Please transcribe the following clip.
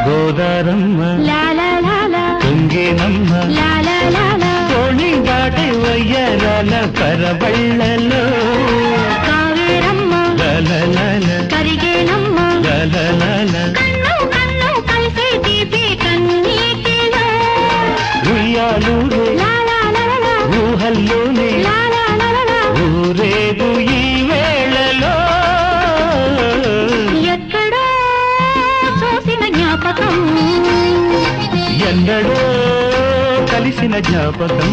గోదారమ్మ తుంగేనమ్మ తోణి దాటి వయ్యరాల పరబళ్ళలో కావేరమ్మ కరిగేనమ్మ కన్ను కన్ను కలిసే తీపి కన్నీటిలో ఉయ్యాలూరే ఊహల్లోనే ఊరేగు ఈ వేళలో ఎక్కడో చూసిన జ్ఞాపకం ఎందడో కలిసిన జ్ఞాపకం